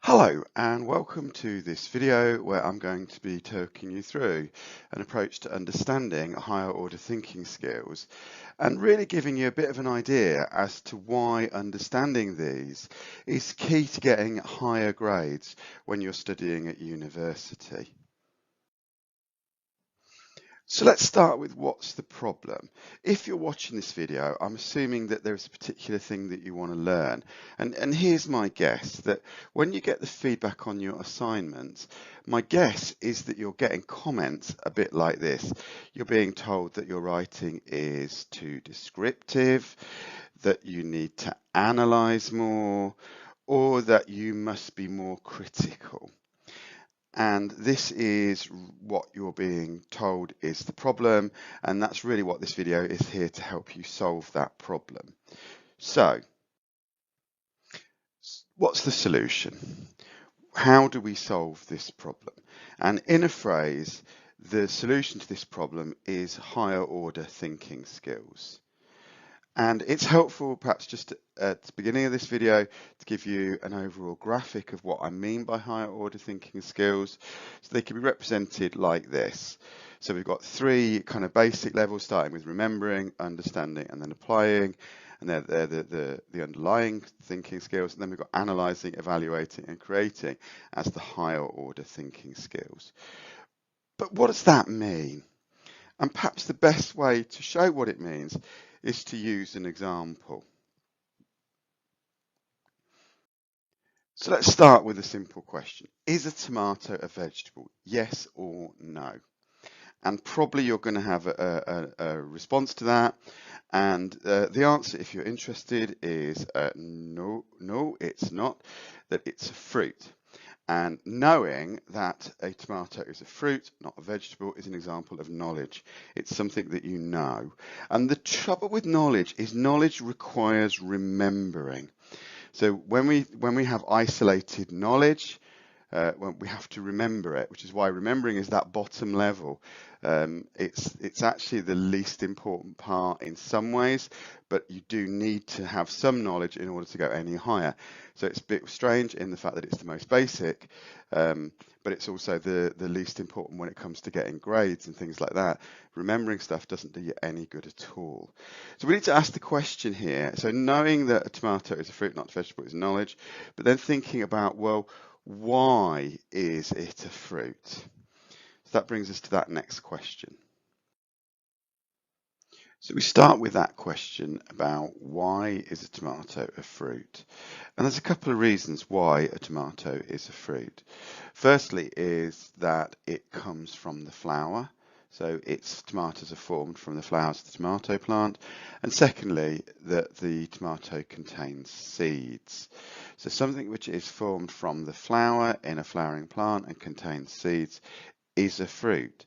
Hello and welcome to this video where I'm going to be talking you through an approach to understanding higher order thinking skills and really giving you a bit of an idea as to why understanding these is key to getting higher grades when you're studying at university. So let's start with what's the problem. If you're watching this video, I'm assuming that there's a particular thing that you want to learn. And here's my guess that when you get the feedback on your assignments, my guess is that you're getting comments a bit like this. You're being told that your writing is too descriptive, that you need to analyze more, or that you must be more critical. And this is what you're being told is the problem, and that's really what this video is here to help you solve that problem. So, what's the solution? How do we solve this problem? And in a phrase, the solution to this problem is higher order thinking skills. And it's helpful perhaps just at the beginning of this video to give you an overall graphic of what I mean by higher order thinking skills. So they can be represented like this. So we've got three kind of basic levels, starting with remembering, understanding, and then applying. And they're the underlying thinking skills. And then we've got analyzing, evaluating, and creating as the higher order thinking skills. But what does that mean? And perhaps the best way to show what it means is to use an example. So let's start with a simple question. Is a tomato a vegetable? Yes or no? And probably you're going to have a response to that. And the answer, if you're interested, is no, it's not, that it's a fruit. And knowing that a tomato is a fruit, not a vegetable, is an example of knowledge. It's something that you know. And the trouble with knowledge is knowledge requires remembering. So when we have isolated knowledge, we have to remember it, which is why remembering is that bottom level. It's actually the least important part in some ways, but you do need to have some knowledge in order to go any higher. So it's a bit strange in the fact that it's the most basic, but it's also the least important when it comes to getting grades and things like that. Remembering stuff doesn't do you any good at all. So we need to ask the question here. So knowing that a tomato is a fruit, not a vegetable, is knowledge, but then thinking about, well, why is it a fruit? So that brings us to that next question. So we start with that question about why is a tomato a fruit? And there's a couple of reasons why a tomato is a fruit. Firstly is that it comes from the flower. So its tomatoes are formed from the flowers of the tomato plant. And secondly, that the tomato contains seeds. So something which is formed from the flower in a flowering plant and contains seeds is a fruit.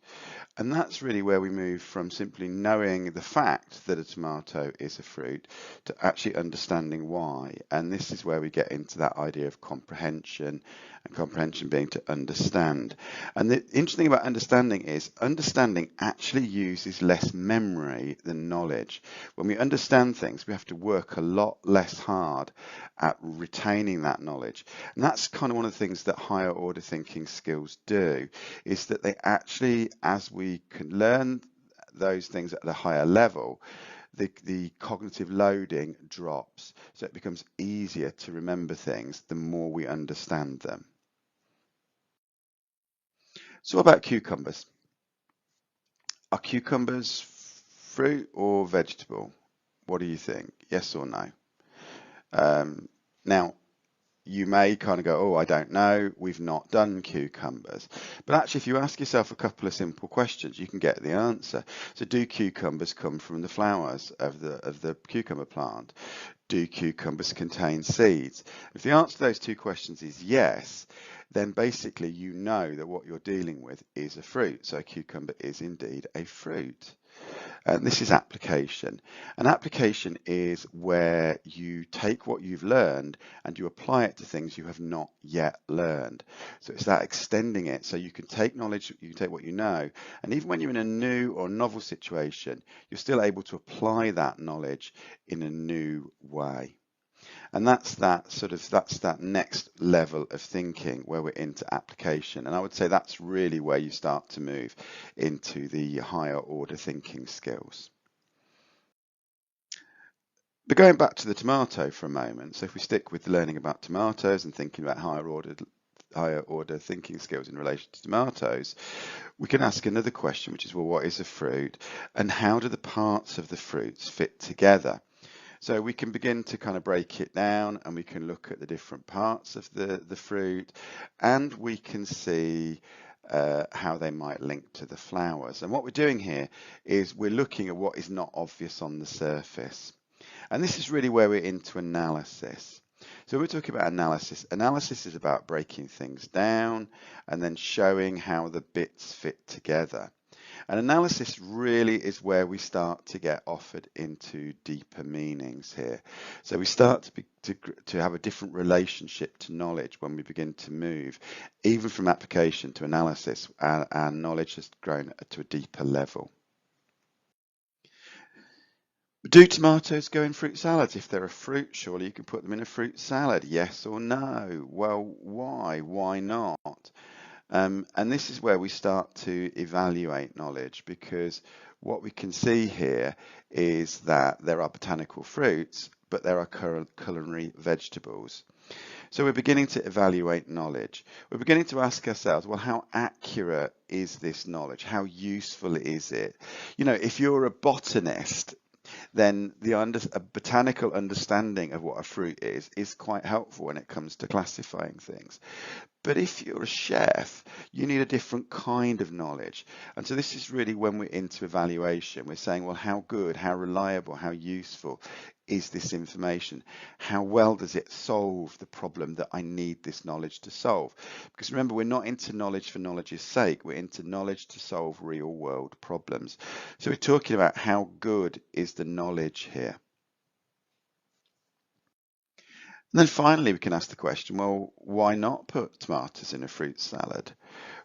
And that's really where we move from simply knowing the fact that a tomato is a fruit to actually understanding why. And this is where we get into that idea of comprehension, and comprehension being to understand. And the interesting about understanding is understanding actually uses less memory than knowledge. When we understand things, we have to work a lot less hard at retaining that knowledge. And that's kind of one of the things that higher order thinking skills do, is that they actually, as we can learn those things at a higher level, the cognitive loading drops. So it becomes easier to remember things the more we understand them. So what about cucumbers? Are cucumbers fruit or vegetable? What do you think? Yes or no? Now, you may kind of go, oh, I don't know, we've not done cucumbers. But actually, if you ask yourself a couple of simple questions, you can get the answer. So do cucumbers come from the flowers of the cucumber plant? Do cucumbers contain seeds? If the answer to those two questions is yes, then basically you know that what you're dealing with is a fruit. So a cucumber is indeed a fruit. And this is application. An application is where you take what you've learned and you apply it to things you have not yet learned. So it's that extending it. So you can take knowledge, you can take what you know, and even when you're in a new or novel situation, you're still able to apply that knowledge in a new way. And that's that next level of thinking where we're into application. And I would say that's really where you start to move into the higher order thinking skills. But going back to the tomato for a moment, so if we stick with learning about tomatoes and thinking about higher order thinking skills in relation to tomatoes, we can ask another question, which is, well, what is a fruit and how do the parts of the fruits fit together? So we can begin to kind of break it down and we can look at the different parts of the fruit and we can see how they might link to the flowers. And what we're doing here is we're looking at what is not obvious on the surface. And this is really where we're into analysis. So when we're talking about analysis, analysis is about breaking things down and then showing how the bits fit together. And analysis really is where we start to get offered into deeper meanings here. So we start to have a different relationship to knowledge when we begin to move, even from application to analysis, our knowledge has grown to a deeper level. Do tomatoes go in fruit salads? If they're a fruit, surely you can put them in a fruit salad. Yes or no? Well, why? Why not? And this is where we start to evaluate knowledge, because what we can see here is that there are botanical fruits, but there are culinary vegetables. So we're beginning to evaluate knowledge. We're beginning to ask ourselves, well, how accurate is this knowledge? How useful is it? You know, if you're a botanist, then a botanical understanding of what a fruit is quite helpful when it comes to classifying things. But if you're a chef, you need a different kind of knowledge. And so this is really when we're into evaluation. We're saying, well, how good, how reliable, how useful is this information? How well does it solve the problem that I need this knowledge to solve? Because remember, we're not into knowledge for knowledge's sake. We're into knowledge to solve real world problems. So we're talking about how good is the knowledge here. And then finally, we can ask the question, well, why not put tomatoes in a fruit salad?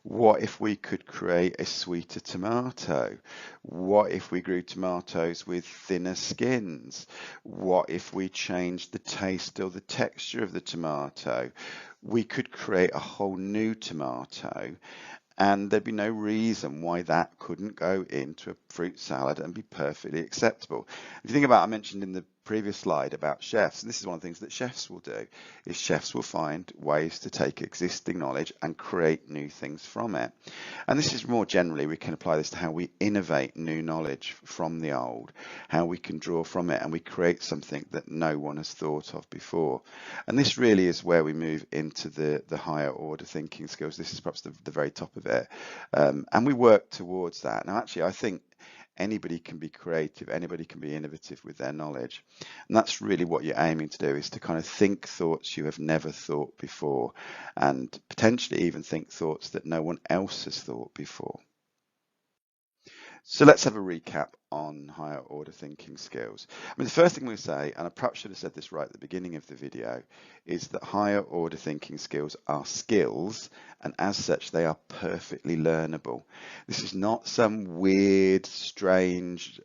What if we could create a sweeter tomato? What if we grew tomatoes with thinner skins? What if we changed the taste or the texture of the tomato? We could create a whole new tomato, and there'd be no reason why that couldn't go into a fruit salad and be perfectly acceptable. If you think about, I mentioned in the previous slide about chefs, and this is one of the things that chefs will do, is chefs will find ways to take existing knowledge and create new things from it. And this is more generally, we can apply this to how we innovate new knowledge from the old, how we can draw from it and we create something that no one has thought of before. And this really is where we move into the higher order thinking skills. This is perhaps the very top of it. And we work towards that. Now, actually, I think anybody can be creative, anybody can be innovative with their knowledge. And that's really what you're aiming to do, is to kind of think thoughts you have never thought before, and potentially even think thoughts that no one else has thought before. So let's have a recap on higher order thinking skills. I mean, the first thing we say, and I perhaps should have said this right at the beginning of the video, is that higher order thinking skills are skills, and as such, they are perfectly learnable. This is not some weird, strange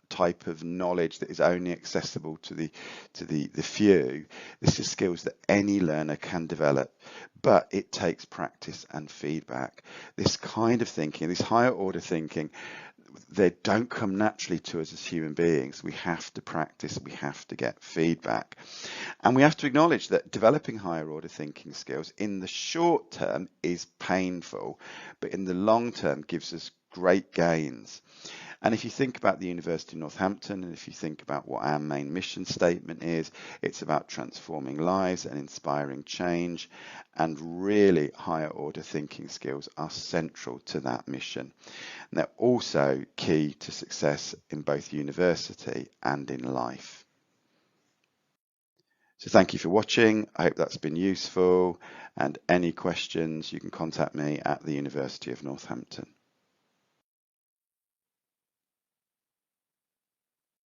type of knowledge that is only accessible to the few. This is skills that any learner can develop, but it takes practice and feedback. This kind of thinking, this higher order thinking, they don't come naturally to us as human beings. We have to practice, we have to get feedback. And we have to acknowledge that developing higher order thinking skills in the short term is painful, but in the long term gives us great gains. And if you think about the University of Northampton, and if you think about what our main mission statement is, it's about transforming lives and inspiring change. And really, higher order thinking skills are central to that mission. And they're also key to success in both university and in life. So thank you for watching. I hope that's been useful. And any questions, you can contact me at the University of Northampton.